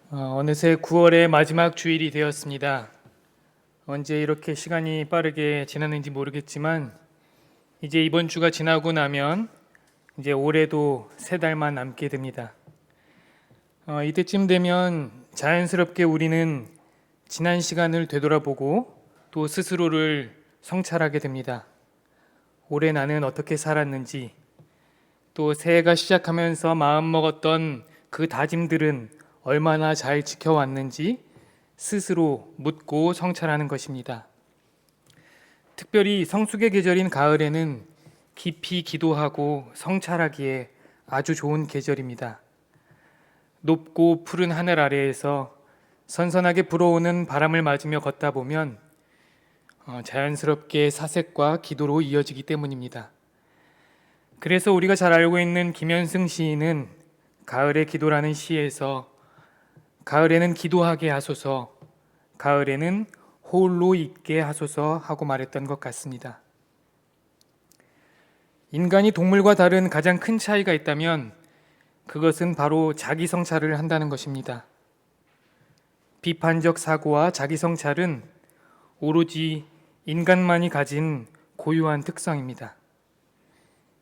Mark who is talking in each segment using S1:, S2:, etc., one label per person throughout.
S1: 어느새 9월의 마지막 주일이 되었습니다. 언제 이렇게 시간이 빠르게 지났는지 모르겠지만 이제 이번 주가 지나고 나면 이제 올해도 3달만 남게 됩니다. 이때쯤 되면 자연스럽게 우리는 지난 시간을 되돌아보고 또 스스로를 성찰하게 됩니다. 올해 나는 어떻게 살았는지, 또 새해가 시작하면서 마음먹었던 그 다짐들은 얼마나 잘 지켜왔는지 스스로 묻고 성찰하는 것입니다. 특별히 성숙의 계절인 가을에는 깊이 기도하고 성찰하기에 아주 좋은 계절입니다. 높고 푸른 하늘 아래에서 선선하게 불어오는 바람을 맞으며 걷다 보면 자연스럽게 사색과 기도로 이어지기 때문입니다. 그래서 우리가 잘 알고 있는 김현승 시인은 가을의 기도라는 시에서 가을에는 기도하게 하소서, 가을에는 홀로 있게 하소서 하고 말했던 것 같습니다. 인간이 동물과 다른 가장 큰 차이가 있다면 그것은 바로 자기 성찰을 한다는 것입니다. 비판적 사고와 자기 성찰은 오로지 인간만이 가진 고유한 특성입니다.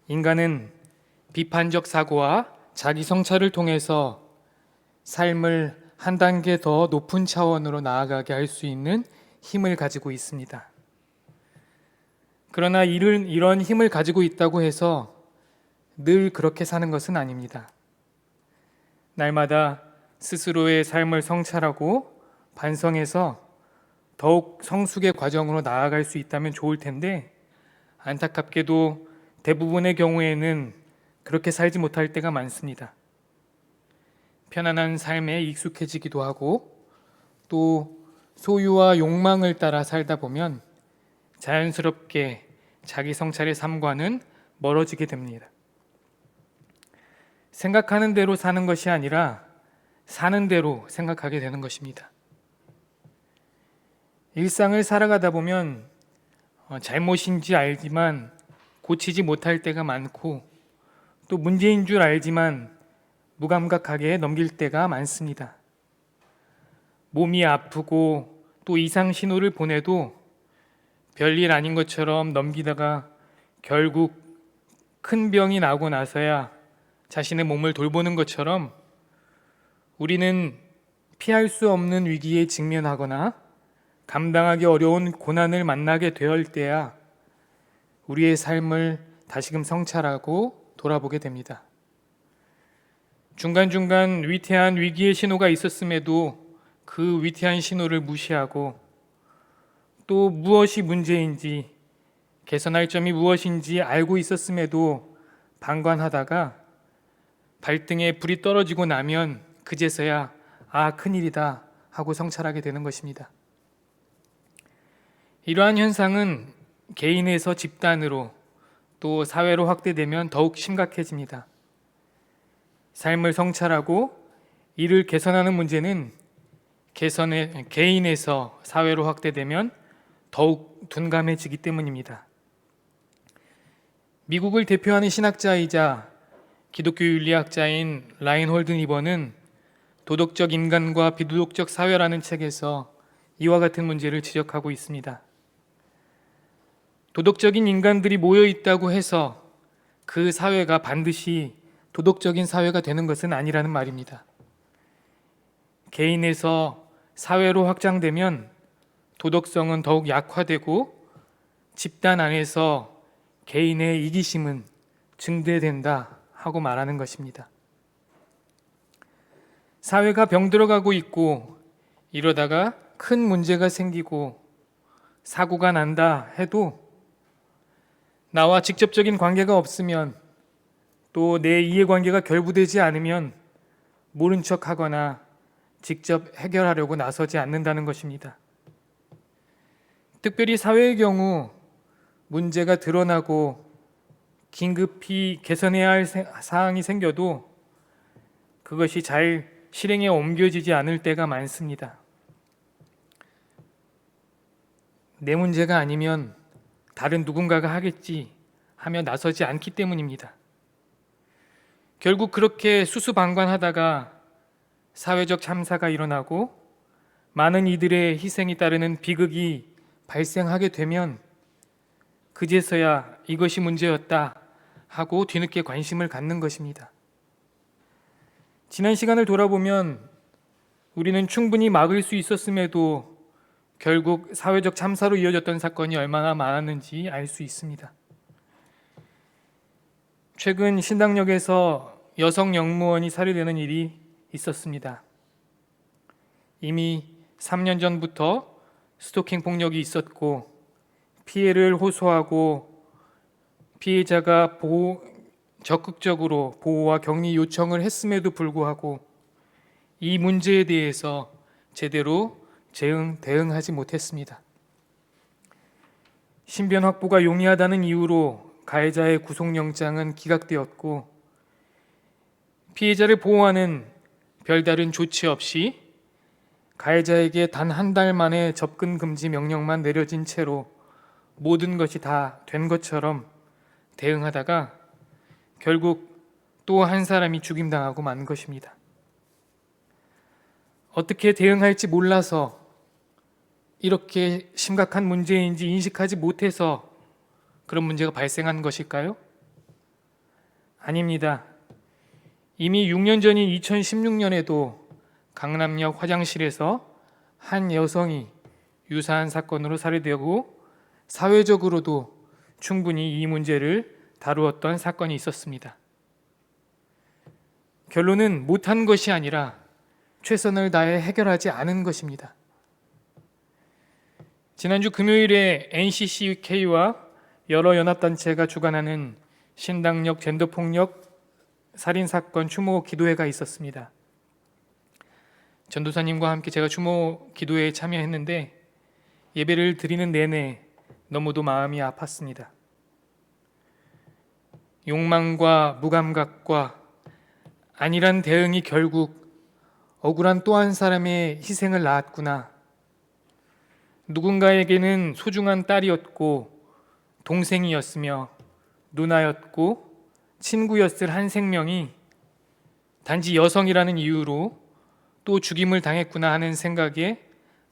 S1: 인간은 비판적 사고와 자기 성찰을 통해서 삶을 한 단계 더 높은 차원으로 나아가게 할 수 있는 힘을 가지고 있습니다. 그러나 이런 힘을 가지고 있다고 해서 늘 그렇게 사는 것은 아닙니다. 날마다 스스로의 삶을 성찰하고 반성해서 더욱 성숙의 과정으로 나아갈 수 있다면 좋을 텐데, 안타깝게도 대부분의 경우에는 그렇게 살지 못할 때가 많습니다. 편안한 삶에 익숙해지기도 하고 또 소유와 욕망을 따라 살다 보면 자연스럽게 자기 성찰의 삶과는 멀어지게 됩니다. 생각하는 대로 사는 것이 아니라 사는 대로 생각하게 되는 것입니다. 일상을 살아가다 보면 잘못인지 알지만 고치지 못할 때가 많고 또 문제인 줄 알지만 무감각하게 넘길 때가 많습니다. 몸이 아프고 또 이상 신호를 보내도 별일 아닌 것처럼 넘기다가 결국 큰 병이 나고 나서야 자신의 몸을 돌보는 것처럼 우리는 피할 수 없는 위기에 직면하거나 감당하기 어려운 고난을 만나게 될 때야 우리의 삶을 다시금 성찰하고 돌아보게 됩니다. 중간중간 위태한 위기의 신호가 있었음에도 그 위태한 신호를 무시하고 또 무엇이 문제인지 개선할 점이 무엇인지 알고 있었음에도 방관하다가 발등에 불이 떨어지고 나면 그제서야 큰일이다 하고 성찰하게 되는 것입니다. 이러한 현상은 개인에서 집단으로 또 사회로 확대되면 더욱 심각해집니다. 삶을 성찰하고 이를 개선하는 문제는 개인에서 사회로 확대되면 더욱 둔감해지기 때문입니다. 미국을 대표하는 신학자이자 기독교 윤리학자인 라인홀드 니버는 도덕적 인간과 비도덕적 사회라는 책에서 이와 같은 문제를 지적하고 있습니다. 도덕적인 인간들이 모여 있다고 해서 그 사회가 반드시 도덕적인 사회가 되는 것은 아니라는 말입니다. 개인에서 사회로 확장되면 도덕성은 더욱 약화되고 집단 안에서 개인의 이기심은 증대된다 하고 말하는 것입니다. 사회가 병들어가고 있고 이러다가 큰 문제가 생기고 사고가 난다 해도 나와 직접적인 관계가 없으면 또 내 이해관계가 결부되지 않으면 모른 척하거나 직접 해결하려고 나서지 않는다는 것입니다. 특별히 사회의 경우 문제가 드러나고 긴급히 개선해야 할 사항이 생겨도 그것이 잘 실행에 옮겨지지 않을 때가 많습니다. 내 문제가 아니면 다른 누군가가 하겠지 하며 나서지 않기 때문입니다. 결국 그렇게 수수방관하다가 사회적 참사가 일어나고 많은 이들의 희생이 따르는 비극이 발생하게 되면 그제서야 이것이 문제였다 하고 뒤늦게 관심을 갖는 것입니다. 지난 시간을 돌아보면 우리는 충분히 막을 수 있었음에도 결국 사회적 참사로 이어졌던 사건이 얼마나 많았는지 알 수 있습니다. 최근 신당역에서 여성 영무원이 살해되는 일이 있었습니다. 이미 3년 전부터 스토킹 폭력이 있었고 피해를 호소하고 피해자가 적극적으로 보호와 격리 요청을 했음에도 불구하고 이 문제에 대해서 제대로 대응하지 못했습니다. 신변 확보가 용이하다는 이유로 가해자의 구속영장은 기각되었고 피해자를 보호하는 별다른 조치 없이 가해자에게 단 한 달 만에 접근 금지 명령만 내려진 채로 모든 것이 다 된 것처럼 대응하다가 결국 또 한 사람이 죽임당하고 만 것입니다. 어떻게 대응할지 몰라서 이렇게 심각한 문제인지 인식하지 못해서 그런 문제가 발생한 것일까요? 아닙니다. 이미 6년 전인 2016년에도 강남역 화장실에서 한 여성이 유사한 사건으로 살해되고 사회적으로도 충분히 이 문제를 다루었던 사건이 있었습니다. 결론은 못한 것이 아니라 최선을 다해 해결하지 않은 것입니다. 지난주 금요일에 NCCK와 여러 연합단체가 주관하는 신당역 젠더폭력 살인사건 추모 기도회가 있었습니다. 전도사님과 함께 제가 추모 기도회에 참여했는데 예배를 드리는 내내 너무도 마음이 아팠습니다. 욕망과 무감각과 안일한 대응이 결국 억울한 또 한 사람의 희생을 낳았구나. 누군가에게는 소중한 딸이었고 동생이었으며 누나였고 친구였을 한 생명이 단지 여성이라는 이유로 또 죽임을 당했구나 하는 생각에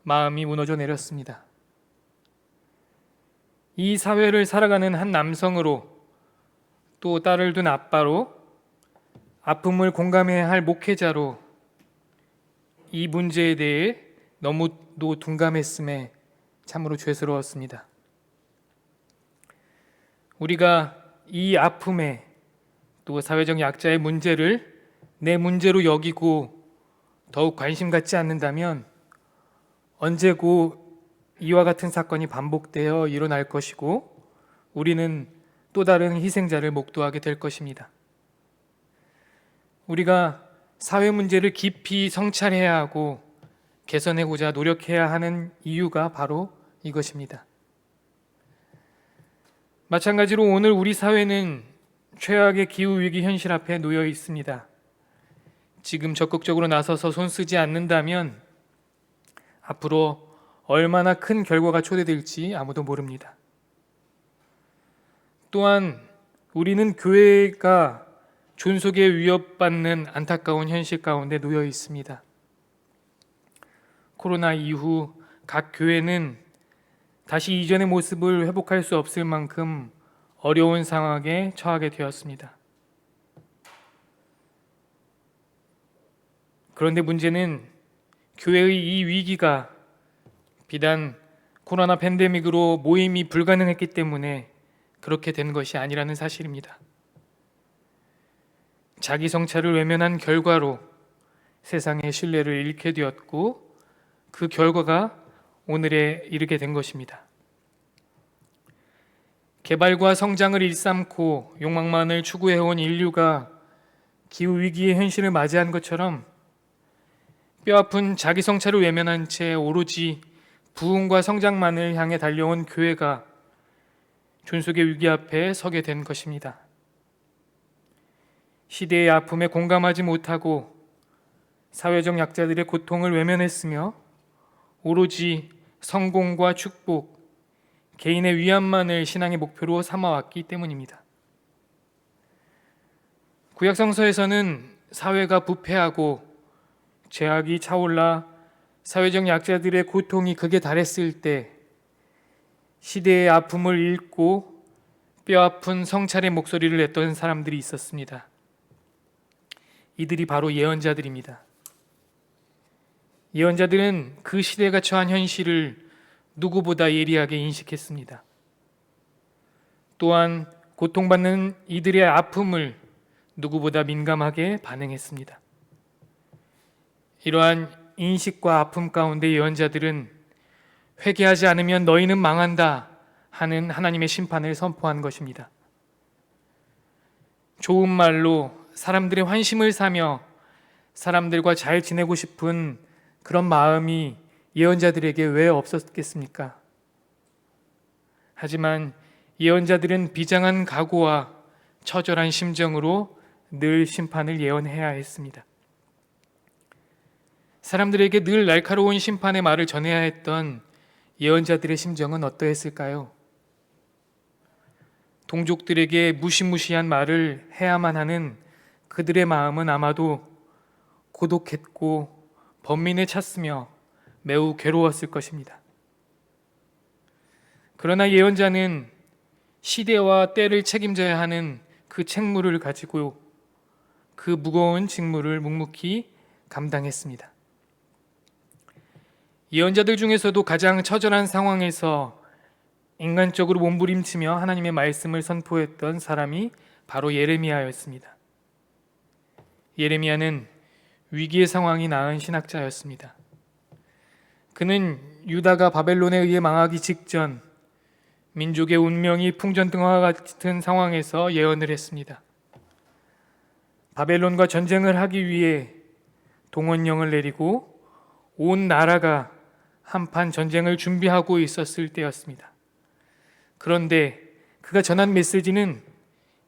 S1: 마음이 무너져 내렸습니다. 이 사회를 살아가는 한 남성으로 또 딸을 둔 아빠로 아픔을 공감해야 할 목회자로 이 문제에 대해 너무도 둔감했음에 참으로 죄스러웠습니다. 우리가 이 아픔에 또 사회적 약자의 문제를 내 문제로 여기고 더욱 관심 갖지 않는다면 언제고 이와 같은 사건이 반복되어 일어날 것이고 우리는 또 다른 희생자를 목도하게 될 것입니다. 우리가 사회 문제를 깊이 성찰해야 하고 개선해보자 노력해야 하는 이유가 바로 이것입니다. 마찬가지로 오늘 우리 사회는 최악의 기후위기 현실 앞에 놓여 있습니다. 지금 적극적으로 나서서 손쓰지 않는다면 앞으로 얼마나 큰 결과가 초래될지 아무도 모릅니다. 또한 우리는 교회가 존속에 위협받는 안타까운 현실 가운데 놓여 있습니다. 코로나 이후 각 교회는 다시 이전의 모습을 회복할 수 없을 만큼 어려운 상황에 처하게 되었습니다. 그런데 문제는 교회의 이 위기가 비단 코로나 팬데믹으로 모임이 불가능했기 때문에 그렇게 된 것이 아니라는 사실입니다. 자기 성찰을 외면한 결과로 세상의 신뢰를 잃게 되었고 그 결과가 오늘에 이르게 된 것입니다. 개발과 성장을 일삼고 욕망만을 추구해온 인류가 기후위기의 현실을 맞이한 것처럼 뼈아픈 자기 성찰을 외면한 채 오로지 부흥과 성장만을 향해 달려온 교회가 존속의 위기 앞에 서게 된 것입니다. 시대의 아픔에 공감하지 못하고 사회적 약자들의 고통을 외면했으며 오로지 성공과 축복, 개인의 위안만을 신앙의 목표로 삼아왔기 때문입니다. 구약 성서에서는 사회가 부패하고 죄악이 차올라 사회적 약자들의 고통이 극에 달했을 때 시대의 아픔을 읽고 뼈아픈 성찰의 목소리를 냈던 사람들이 있었습니다. 이들이 바로 예언자들입니다. 예언자들은 그 시대가 처한 현실을 누구보다 예리하게 인식했습니다. 또한 고통받는 이들의 아픔을 누구보다 민감하게 반응했습니다. 이러한 인식과 아픔 가운데 예언자들은 회개하지 않으면 너희는 망한다 하는 하나님의 심판을 선포한 것입니다. 좋은 말로 사람들의 환심을 사며 사람들과 잘 지내고 싶은 그런 마음이 예언자들에게 왜 없었겠습니까? 하지만 예언자들은 비장한 각오와 처절한 심정으로 늘 심판을 예언해야 했습니다. 사람들에게 늘 날카로운 심판의 말을 전해야 했던 예언자들의 심정은 어떠했을까요? 동족들에게 무시무시한 말을 해야만 하는 그들의 마음은 아마도 고독했고 번민에 찼으며 매우 괴로웠을 것입니다. 그러나 예언자는 시대와 때를 책임져야 하는 그 책무를 가지고 그 무거운 직무를 묵묵히 감당했습니다. 예언자들 중에서도 가장 처절한 상황에서 인간적으로 몸부림치며 하나님의 말씀을 선포했던 사람이 바로 예레미야였습니다. 예레미야는 위기의 상황이 낳은 신학자였습니다. 그는 유다가 바벨론에 의해 망하기 직전 민족의 운명이 풍전등화와 같은 상황에서 예언을 했습니다. 바벨론과 전쟁을 하기 위해 동원령을 내리고 온 나라가 한판 전쟁을 준비하고 있었을 때였습니다. 그런데 그가 전한 메시지는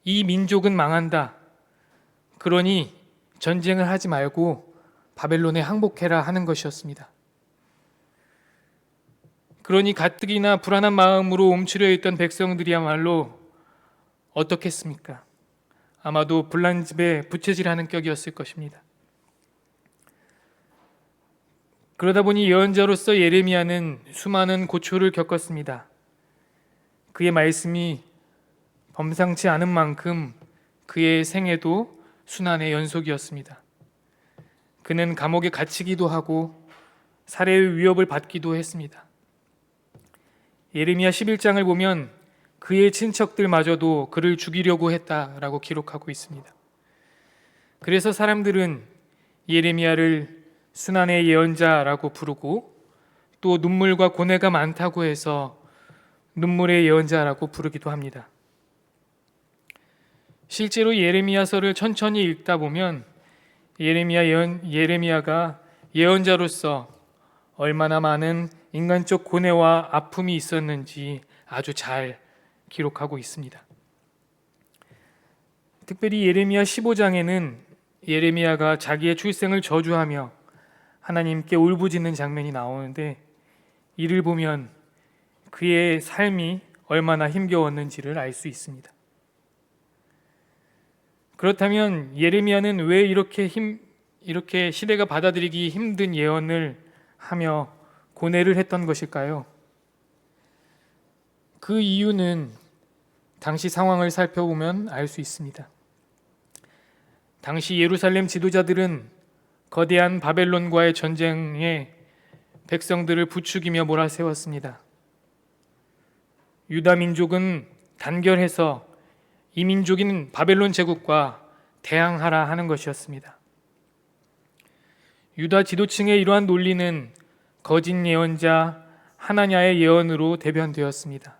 S1: 이 민족은 망한다. 그러니 전쟁을 하지 말고 바벨론에 항복해라 하는 것이었습니다. 그러니 가뜩이나 불안한 마음으로 움츠려 있던 백성들이야말로 어떻겠습니까? 아마도 불난집에 부채질하는 격이었을 것입니다. 그러다 보니 예언자로서 예레미야는 수많은 고초를 겪었습니다. 그의 말씀이 범상치 않은 만큼 그의 생애도 순환의 연속이었습니다. 그는 감옥에 갇히기도 하고 살해의 위협을 받기도 했습니다. 예레미야 11장을 보면 그의 친척들마저도 그를 죽이려고 했다라고 기록하고 있습니다. 그래서 사람들은 예레미야를 순환의 예언자라고 부르고 또 눈물과 고뇌가 많다고 해서 눈물의 예언자라고 부르기도 합니다. 실제로 예레미야서를 천천히 읽다 보면 예레미야가 예언자로서 얼마나 많은 인간적 고뇌와 아픔이 있었는지 아주 잘 기록하고 있습니다. 특별히 예레미야 15장에는 예레미야가 자기의 출생을 저주하며 하나님께 울부짖는 장면이 나오는데 이를 보면 그의 삶이 얼마나 힘겨웠는지를 알 수 있습니다. 그렇다면 예레미야는 왜 이렇게 시대가 받아들이기 힘든 예언을 하며 고뇌를 했던 것일까요? 그 이유는 당시 상황을 살펴보면 알 수 있습니다. 당시 예루살렘 지도자들은 거대한 바벨론과의 전쟁에 백성들을 부추기며 몰아세웠습니다. 유다 민족은 단결해서 이 민족인 바벨론 제국과 대항하라 하는 것이었습니다. 유다 지도층의 이러한 논리는 거짓 예언자 하나냐의 예언으로 대변되었습니다.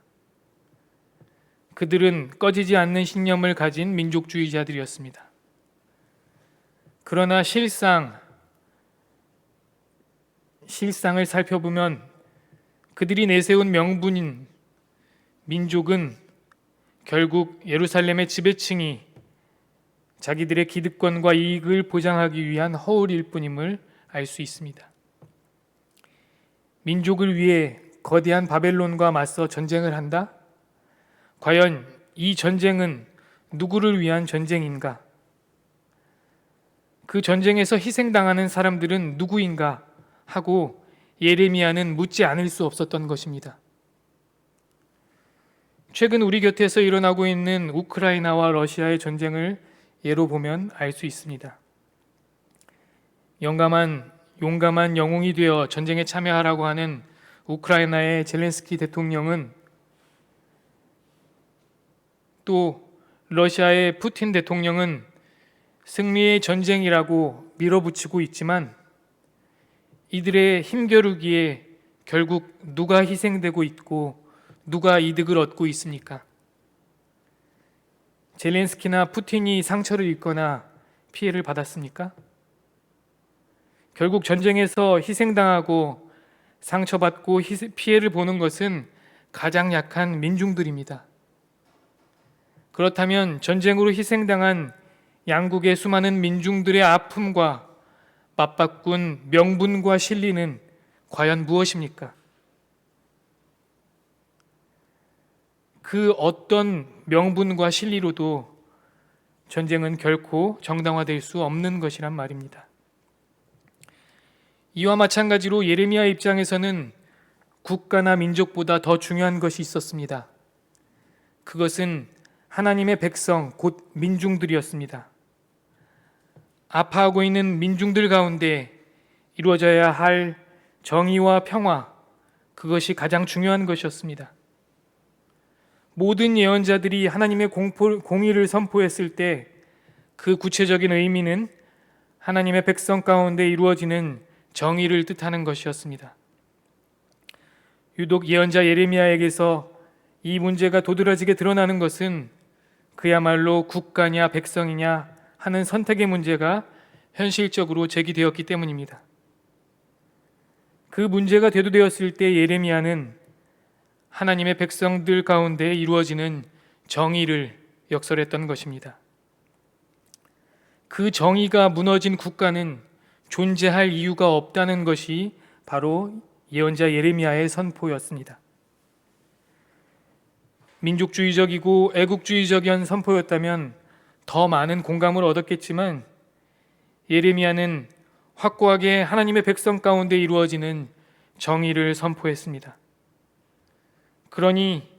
S1: 그들은 꺼지지 않는 신념을 가진 민족주의자들이었습니다. 그러나 실상을 살펴보면 그들이 내세운 명분인 민족은 결국 예루살렘의 지배층이 자기들의 기득권과 이익을 보장하기 위한 허울일 뿐임을 알 수 있습니다. 민족을 위해 거대한 바벨론과 맞서 전쟁을 한다? 과연 이 전쟁은 누구를 위한 전쟁인가? 그 그 전쟁에서 희생당하는 사람들은 누구인가 하고 예레미야는 묻지 않을 수 없었던 것입니다. 최근 우리 곁에서 일어나고 있는 우크라이나와 러시아의 전쟁을 예로 보면 알 수 있습니다. 용감한 영웅이 되어 전쟁에 참여하라고 하는 우크라이나의 젤렌스키 대통령은 또 러시아의 푸틴 대통령은 승리의 전쟁이라고 밀어붙이고 있지만 이들의 힘겨루기에 결국 누가 희생되고 있고 누가 이득을 얻고 있습니까? 젤렌스키나 푸틴이 상처를 입거나 피해를 받았습니까? 결국 전쟁에서 희생당하고 상처받고 피해를 보는 것은 가장 약한 민중들입니다. 그렇다면 전쟁으로 희생당한 양국의 수많은 민중들의 아픔과 맞바꾼 명분과 실리는 과연 무엇입니까? 그 어떤 명분과 실리로도 전쟁은 결코 정당화될 수 없는 것이란 말입니다. 이와 마찬가지로 예레미야 입장에서는 국가나 민족보다 더 중요한 것이 있었습니다. 그것은 하나님의 백성, 곧 민중들이었습니다. 아파하고 있는 민중들 가운데 이루어져야 할 정의와 평화, 그것이 가장 중요한 것이었습니다. 모든 예언자들이 하나님의 공의를 선포했을 때 그 구체적인 의미는 하나님의 백성 가운데 이루어지는 정의를 뜻하는 것이었습니다. 유독 예언자 예레미야에게서 이 문제가 도드라지게 드러나는 것은 그야말로 국가냐 백성이냐 하는 선택의 문제가 현실적으로 제기되었기 때문입니다. 그 문제가 대두되었을 때 예레미야는 하나님의 백성들 가운데 이루어지는 정의를 역설했던 것입니다. 그 정의가 무너진 국가는 존재할 이유가 없다는 것이 바로 예언자 예레미야의 선포였습니다. 민족주의적이고 애국주의적인 선포였다면 더 많은 공감을 얻었겠지만 예레미야는 확고하게 하나님의 백성 가운데 이루어지는 정의를 선포했습니다. 그러니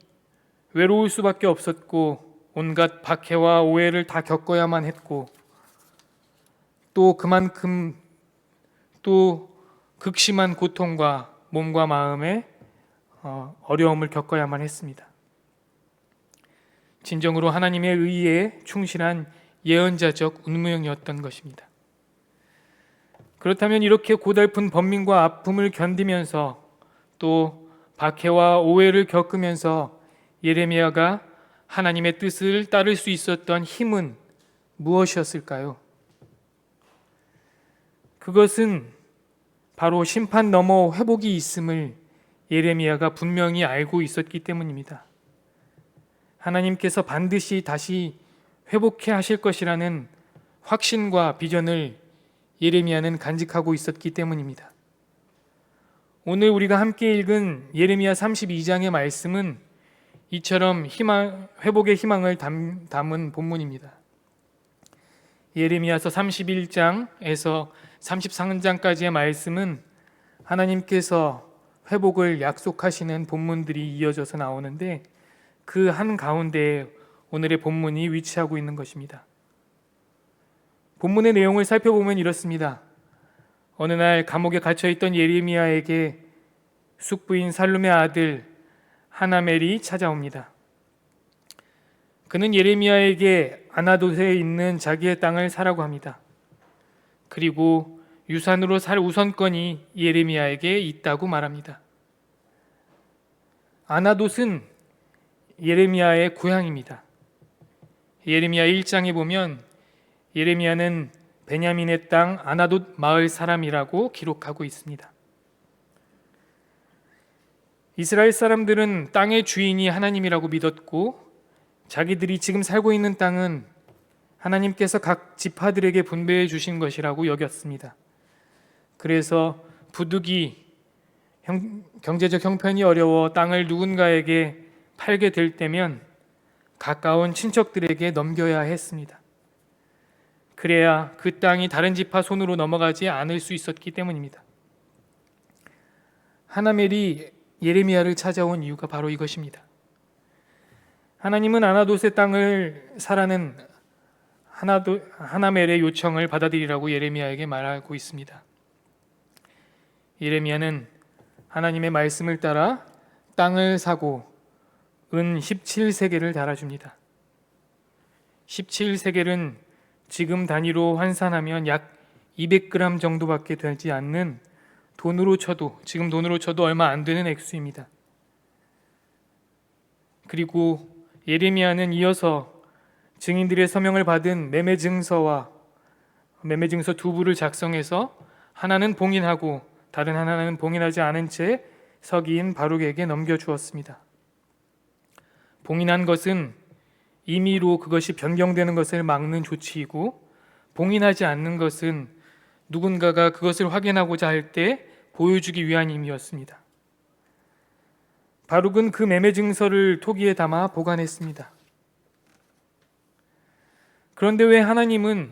S1: 외로울 수밖에 없었고 온갖 박해와 오해를 다 겪어야만 했고 또 그만큼 또 극심한 고통과 몸과 마음의 어려움을 겪어야만 했습니다. 진정으로 하나님의 의에 충실한 예언자적 운명이었던 것입니다. 그렇다면 이렇게 고달픈 번민과 아픔을 견디면서 또 박해와 오해를 겪으면서 예레미야가 하나님의 뜻을 따를 수 있었던 힘은 무엇이었을까요? 그것은 바로 심판 너머 회복이 있음을 예레미야가 분명히 알고 있었기 때문입니다. 하나님께서 반드시 다시 회복해 하실 것이라는 확신과 비전을 예레미야는 간직하고 있었기 때문입니다. 오늘 우리가 함께 읽은 예레미야 32장의 말씀은 이처럼 회복의 희망을 담은 본문입니다. 예레미야서 31장에서 33장까지의 말씀은 하나님께서 회복을 약속하시는 본문들이 이어져서 나오는데 그 한가운데에 오늘의 본문이 위치하고 있는 것입니다. 본문의 내용을 살펴보면 이렇습니다. 어느 날 감옥에 갇혀있던 예레미야에게 숙부인 살룸의 아들 하나멜이 찾아옵니다. 그는 예레미야에게 아나돗에 있는 자기의 땅을 사라고 합니다. 그리고 유산으로 살 우선권이 예레미야에게 있다고 말합니다. 아나돗은 예레미야의 고향입니다. 예레미야 1장에 보면 예레미야는 베냐민의 땅 아나돗 마을 사람이라고 기록하고 있습니다. 이스라엘 사람들은 땅의 주인이 하나님이라고 믿었고 자기들이 지금 살고 있는 땅은 하나님께서 각 지파들에게 분배해 주신 것이라고 여겼습니다. 그래서 부득이 경제적 형편이 어려워 땅을 누군가에게 팔게 될 때면 가까운 친척들에게 넘겨야 했습니다. 그래야 그 땅이 다른 지파 손으로 넘어가지 않을 수 있었기 때문입니다. 하나멜이 예레미야를 찾아온 이유가 바로 이것입니다. 하나님은 아나돗의 땅을 사라는 하나멜의 요청을 받아들이라고 예레미야에게 말하고 있습니다. 예레미야는 하나님의 말씀을 따라 땅을 사고 은 17세겔을 달아줍니다. 17세겔은 지금 단위로 환산하면 약 200g 정도밖에 되지 않는 지금 돈으로 쳐도 얼마 안 되는 액수입니다. 그리고 예레미야는 이어서 증인들의 서명을 받은 매매증서 두 부를 작성해서 하나는 봉인하고 다른 하나는 봉인하지 않은 채 서기인 바룩에게 넘겨주었습니다. 봉인한 것은 임의로 그것이 변경되는 것을 막는 조치이고, 봉인하지 않는 것은 누군가가 그것을 확인하고자 할 때 보여주기 위한 의미였습니다. 바룩은 그 매매 증서를 토기에 담아 보관했습니다. 그런데 왜 하나님은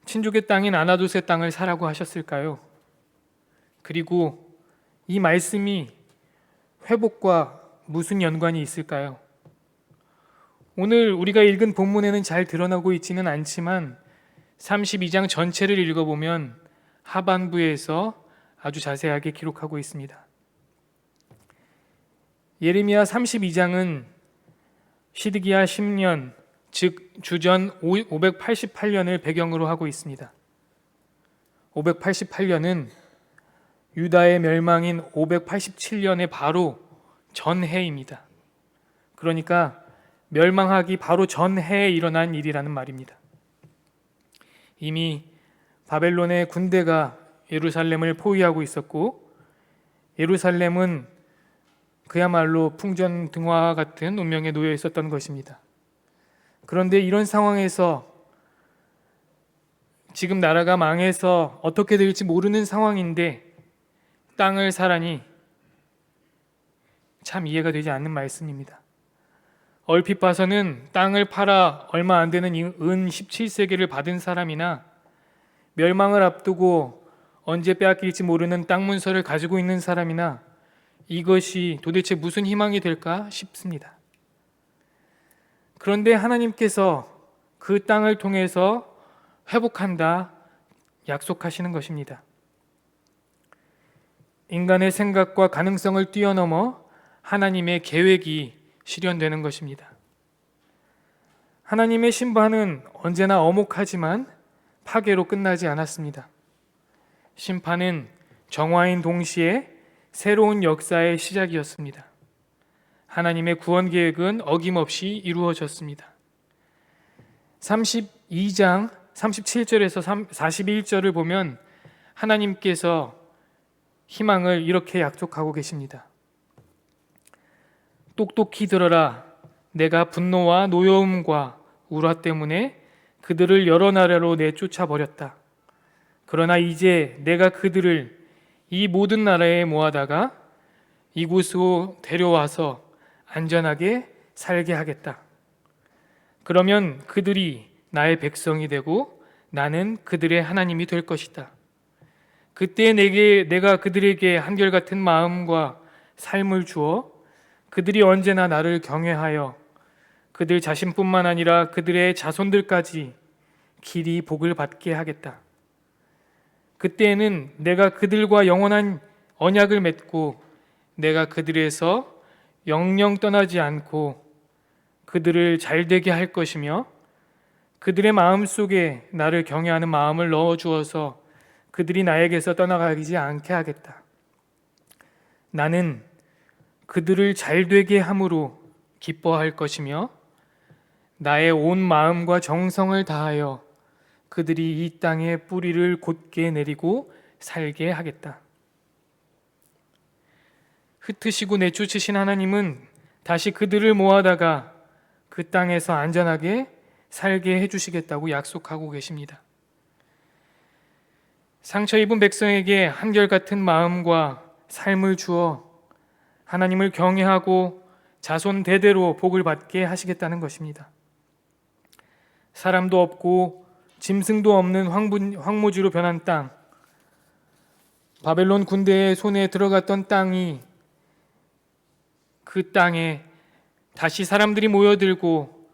S1: 친족의 땅인 아나돗의 땅을 사라고 하셨을까요? 그리고 이 말씀이 회복과 무슨 연관이 있을까요? 오늘 우리가 읽은 본문에는 잘 드러나고 있지는 않지만 32장 전체를 읽어보면 하반부에서 아주 자세하게 기록하고 있습니다. 예레미야 32장은 시드기야 10년, 즉 주전 588년을 배경으로 하고 있습니다. 588년은 유다의 멸망인 587년의 바로 전해입니다. 그러니까 멸망하기 바로 전해에 일어난 일이라는 말입니다. 이미 바벨론의 군대가 예루살렘을 포위하고 있었고, 예루살렘은 그야말로 풍전등화와 같은 운명에 놓여 있었던 것입니다. 그런데 이런 상황에서 지금 나라가 망해서 어떻게 될지 모르는 상황인데 땅을 사라니 참 이해가 되지 않는 말씀입니다. 얼핏 봐서는 땅을 팔아 얼마 안 되는 은 17세겔을 받은 사람이나 멸망을 앞두고 언제 빼앗길지 모르는 땅 문서를 가지고 있는 사람이나 이것이 도대체 무슨 희망이 될까 싶습니다. 그런데 하나님께서 그 땅을 통해서 회복한다 약속하시는 것입니다. 인간의 생각과 가능성을 뛰어넘어 하나님의 계획이 실현되는 것입니다. 하나님의 심판은 언제나 엄혹하지만 파괴로 끝나지 않았습니다. 심판은 정화인 동시에 새로운 역사의 시작이었습니다. 하나님의 구원 계획은 어김없이 이루어졌습니다. 32장 37절에서 41절을 보면 하나님께서 희망을 이렇게 약속하고 계십니다. 똑똑히 들어라. 내가 분노와 노여움과 울화 때문에 그들을 여러 나라로 내쫓아 버렸다. 그러나 이제 내가 그들을 이 모든 나라에 모아다가 이곳으로 데려와서 안전하게 살게 하겠다. 그러면 그들이 나의 백성이 되고 나는 그들의 하나님이 될 것이다. 그때 내가 그들에게 한결같은 마음과 삶을 주어 그들이 언제나 나를 경외하여 그들 자신뿐만 아니라 그들의 자손들까지 길이 복을 받게 하겠다. 그때에는 내가 그들과 영원한 언약을 맺고 내가 그들에서 영영 떠나지 않고 그들을 잘되게 할 것이며 그들의 마음속에 나를 경외하는 마음을 넣어주어서 그들이 나에게서 떠나가지 않게 하겠다. 나는 그들을 잘되게 함으로 기뻐할 것이며 나의 온 마음과 정성을 다하여 그들이 이 땅에 뿌리를 곧게 내리고 살게 하겠다. 흩으시고 내쫓으신 하나님은 다시 그들을 모아다가 그 땅에서 안전하게 살게 해주시겠다고 약속하고 계십니다. 상처 입은 백성에게 한결같은 마음과 삶을 주어 하나님을 경외하고 자손 대대로 복을 받게 하시겠다는 것입니다. 사람도 없고 짐승도 없는 황무지로 변한 땅, 바벨론 군대의 손에 들어갔던 땅이 그 땅에 다시 사람들이 모여들고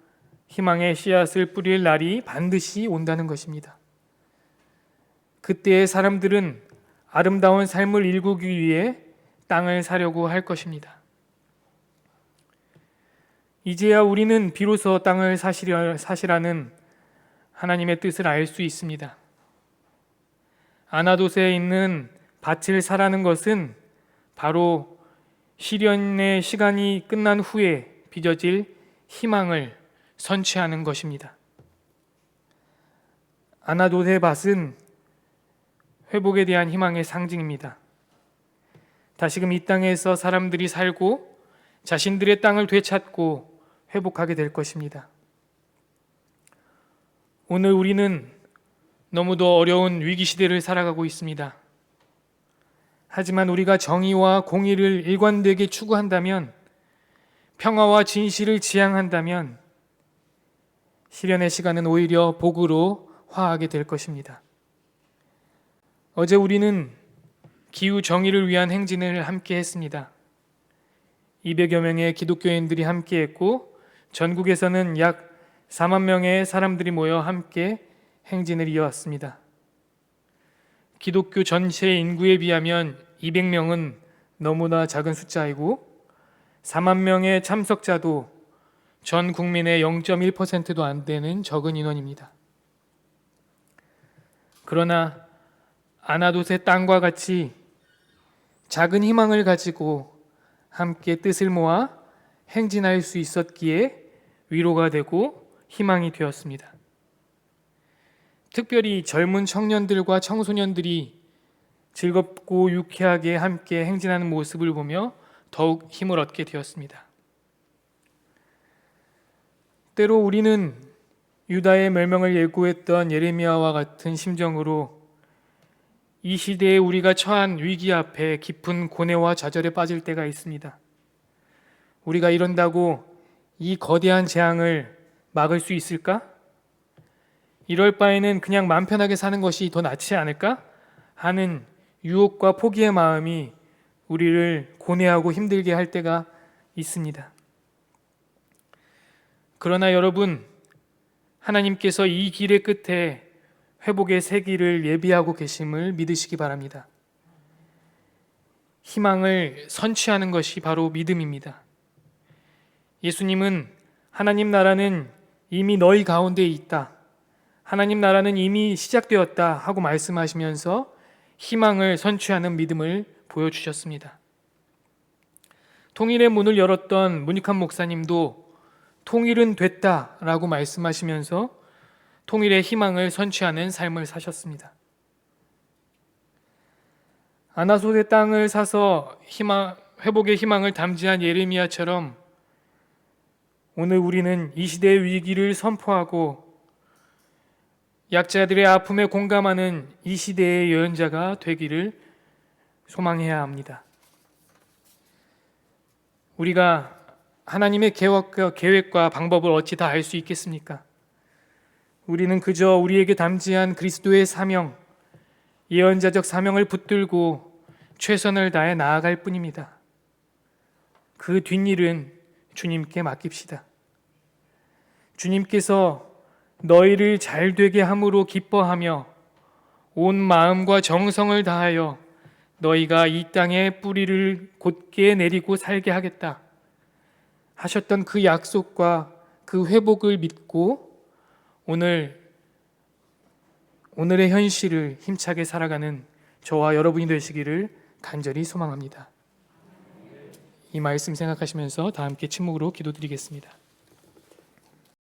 S1: 희망의 씨앗을 뿌릴 날이 반드시 온다는 것입니다. 그때의 사람들은 아름다운 삶을 일구기 위해 땅을 사려고 할 것입니다. 이제야 우리는 비로소 땅을 사시라는 하나님의 뜻을 알 수 있습니다. 아나돗에 있는 밭을 사라는 것은 바로 시련의 시간이 끝난 후에 빚어질 희망을 선취하는 것입니다. 아나돗의 밭은 회복에 대한 희망의 상징입니다. 다시금 이 땅에서 사람들이 살고 자신들의 땅을 되찾고 회복하게 될 것입니다. 오늘 우리는 너무도 어려운 위기 시대를 살아가고 있습니다. 하지만 우리가 정의와 공의를 일관되게 추구한다면, 평화와 진실을 지향한다면 시련의 시간은 오히려 복으로 화하게 될 것입니다. 어제 우리는 기후 정의를 위한 행진을 함께 했습니다. 200여 명의 기독교인들이 함께 했고, 전국에서는 약 4만 명의 사람들이 모여 함께 행진을 이어왔습니다. 기독교 전체 인구에 비하면 200명은 너무나 작은 숫자이고, 4만 명의 참석자도 전 국민의 0.1%도 안 되는 적은 인원입니다. 그러나 아나돗의 땅과 같이 작은 희망을 가지고 함께 뜻을 모아 행진할 수 있었기에 위로가 되고 희망이 되었습니다. 특별히 젊은 청년들과 청소년들이 즐겁고 유쾌하게 함께 행진하는 모습을 보며 더욱 힘을 얻게 되었습니다. 때로 우리는 유다의 멸망을 예고했던 예레미야와 같은 심정으로 이 시대에 우리가 처한 위기 앞에 깊은 고뇌와 좌절에 빠질 때가 있습니다. 우리가 이런다고 이 거대한 재앙을 막을 수 있을까? 이럴 바에는 그냥 마음 편하게 사는 것이 더 낫지 않을까? 하는 유혹과 포기의 마음이 우리를 고뇌하고 힘들게 할 때가 있습니다. 그러나 여러분, 하나님께서 이 길의 끝에 회복의 새 길을 예비하고 계심을 믿으시기 바랍니다. 희망을 선취하는 것이 바로 믿음입니다. 예수님은 하나님 나라는 이미 너희 가운데 있다, 하나님 나라는 이미 시작되었다 하고 말씀하시면서 희망을 선취하는 믿음을 보여주셨습니다. 통일의 문을 열었던 문익환 목사님도 통일은 됐다라고 말씀하시면서 통일의 희망을 선취하는 삶을 사셨습니다. 아나돗의 땅을 사서 회복의 희망을 담지한 예레미야처럼 오늘 우리는 이 시대의 위기를 선포하고 약자들의 아픔에 공감하는 이 시대의 예언자가 되기를 소망해야 합니다. 우리가 하나님의 계획과 방법을 어찌 다 알 수 있겠습니까? 우리는 그저 우리에게 담지한 그리스도의 사명, 예언자적 사명을 붙들고 최선을 다해 나아갈 뿐입니다. 그 뒷일은 주님께 맡깁시다. 주님께서 너희를 잘되게 함으로 기뻐하며 온 마음과 정성을 다하여 너희가 이 땅에 뿌리를 곧게 내리고 살게 하겠다 하셨던 그 약속과 그 회복을 믿고 오늘의 현실을 힘차게 살아가는 저와 여러분이 되시기를 간절히 소망합니다. 이 말씀 생각하시면서 다 함께 침묵으로 기도드리겠습니다.